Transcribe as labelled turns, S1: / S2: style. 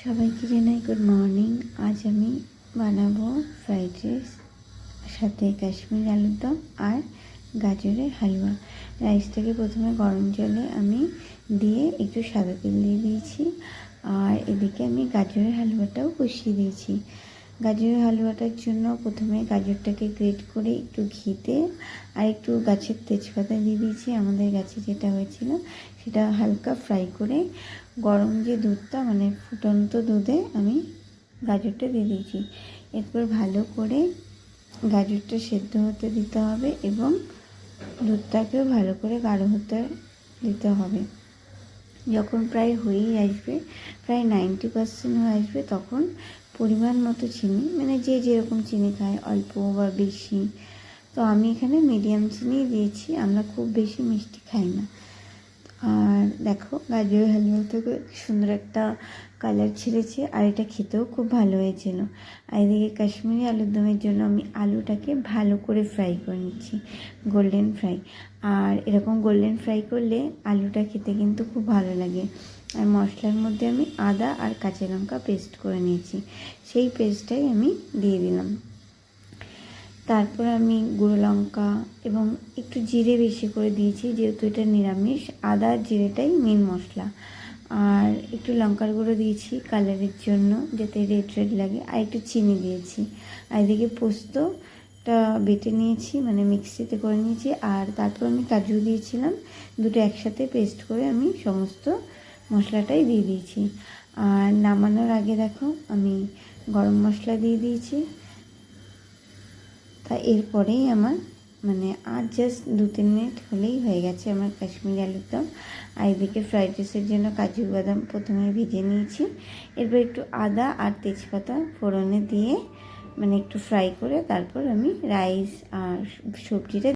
S1: সবাইকে জানাই good morning. আজ আমি বানাবো ফ্রাইড রাইস, সাথে কাশ্মীরি আলুর দম আর গাজরের হালুয়া। রাইসটাকে প্রথমে গরম জলে আমি দিয়ে একটু সাদা তেল দিয়ে দিয়েছি, আর এদিকে আমি গাজরের হালুয়াটাও বসিয়ে দিয়েছি। গাজরের হালুয়াটার জন্য প্রথমে গাজরটাকে গ্রেট করে একটু ঘিতে আর একটু গাছের তেজপাতা দিয়ে দিয়েছি। আমাদের গাছে যেটা হয়েছিল সেটা হালকা ফ্রাই করে গরম যে দুধটা, মানে ফুটন্ত দুধে আমি গাজরটা দিয়ে দিয়েছি। এরপর ভালো করে গাজরটা সেদ্ধ হতে দিতে হবে এবং দুধটাকেও ভালো করে গাঢ় হতে দিতে হবে। যখন প্রায় হয়েই আসবে, প্রায় 90% হয়ে আসবে, তখন পরিমাণ মতো চিনি, মানে যে যেরকম চিনি খায়, অল্প বা বেশি, তো আমি এখানে মিডিয়াম চিনি দিয়েছি। আমরা খুব বেশি মিষ্টি খাই না। আর দেখো, গাজরের হালুয়া থেকে সুন্দর একটা কালার ছেড়েছে, আর এটা খেতেও খুব ভালো হয়েছিল। আর এদিকে কাশ্মীরি আলুর দমের জন্য আমি আলুটাকে ভালো করে ফ্রাই করে নিচ্ছি, গোল্ডেন ফ্রাই। আর এরকম গোল্ডেন ফ্রাই করলে আলুটা খেতে কিন্তু খুব ভালো লাগে। আর মশলার মধ্যে আমি আদা আর কাঁচা লঙ্কা পেস্ট করে নিয়েছি, সেই পেস্টটাই আমি দিয়ে দিলাম। তারপর আমি গুঁড়ো লঙ্কা এবং একটু জিরে বেশি করে দিয়েছি, যেহেতু এটা নিরামিষ। আদা আর জিরেটাই মেন মশলা। আর একটু লঙ্কার গুঁড়ো দিয়েছি কালারের জন্য, যাতে রেড রেড লাগে। আর একটু চিনি দিয়েছি। আর এদিকে পোস্তটা বেটে নিয়েছি, মানে মিক্সিতে করে নিয়েছি। আর তারপর আমি কাজু দিয়েছিলাম, দুটো একসাথে পেস্ট করে আমি সমস্ত মশলাটাই দিয়ে দিয়েছি। আর নামানোর আগে দেখো, আমি গরম মশলা দিয়ে দিয়েছি। তা এরপরেই আমার আর জাস্ট 2-3 মিনিট হলেই হয়ে গেছে আমার কাশ্মীরি আলুর দম। আর এদিকে ফ্রাইড রাইসের জন্য কাজু বাদাম প্রথমে ভেজে নিয়েছি। এরপর একটু আদা আর তেজপাতা ফোড়নে দিয়ে একটু ফ্রাই করে তারপর আমি রাইস আর সবজিটা